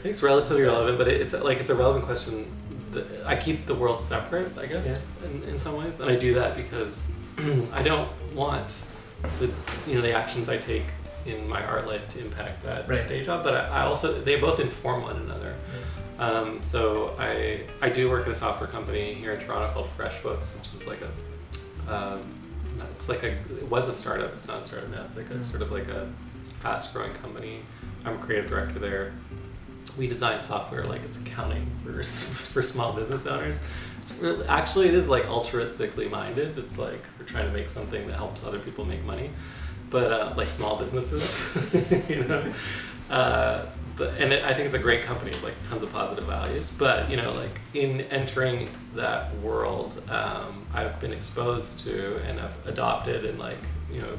think it's relatively relevant, but it's like it's a relevant question. I keep the world separate, I guess, in some ways, and I do that because I don't want the actions I take in my art life to impact that day job, but I also, they both inform one another. So I do work at a software company here in Toronto called FreshBooks, which is like it was a startup, it's not a startup now, it's like a sort of like a fast growing company. I'm a creative director there. We design software like it's accounting for small business owners. Actually, it is like altruistically minded. It's like we're trying to make something that helps other people make money, but like small businesses, I think it's a great company with like tons of positive values. But like in entering that world, I've been exposed to and I've adopted and like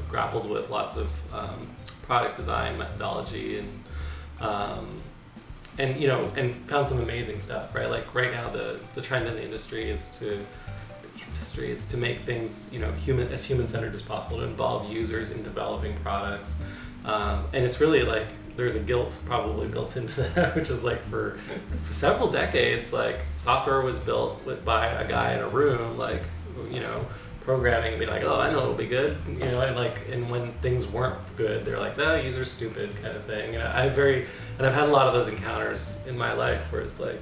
grappled with lots of product design methodology and found some amazing stuff, right? Like right now, the trend in the industry is to make things, as human-centered as possible, to involve users in developing products. And it's really like, there's a guilt probably built into that, which is like for several decades, like software was built by a guy in a room, like, programming and be like, oh, I know it'll be good, and when things weren't good, they're like, the user's stupid kind of thing. I've had a lot of those encounters in my life where it's like,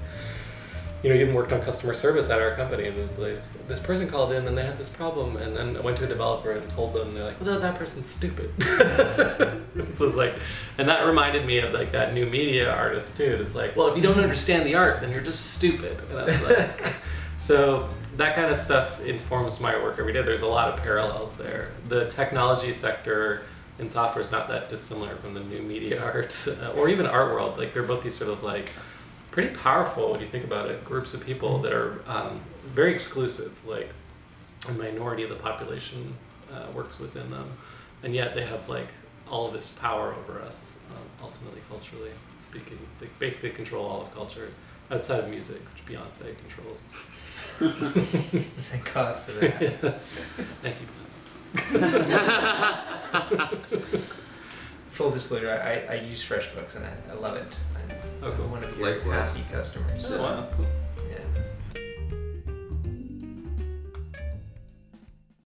even worked on customer service at our company, and it was like, this person called in and they had this problem, and then I went to a developer and told them, and they're like, well, that person's stupid. So it's like, and that reminded me of like that new media artist too. It's like, well, if you don't understand the art, then you're just stupid. And I was like, so that kind of stuff informs my work every day. There's a lot of parallels there. The technology sector in software is not that dissimilar from the new media art or even art world. Like they're both these sort of like pretty powerful, when you think about it, groups of people that are very exclusive. Like a minority of the population works within them, and yet they have like all of this power over us, ultimately culturally speaking. They basically control all of culture outside of music, which Beyonce controls. Thank God for that. Yes. Thank you, Beyonce. Full disclosure, I use FreshBooks and I love it. I'm one of your happy customers. Oh, wow, cool.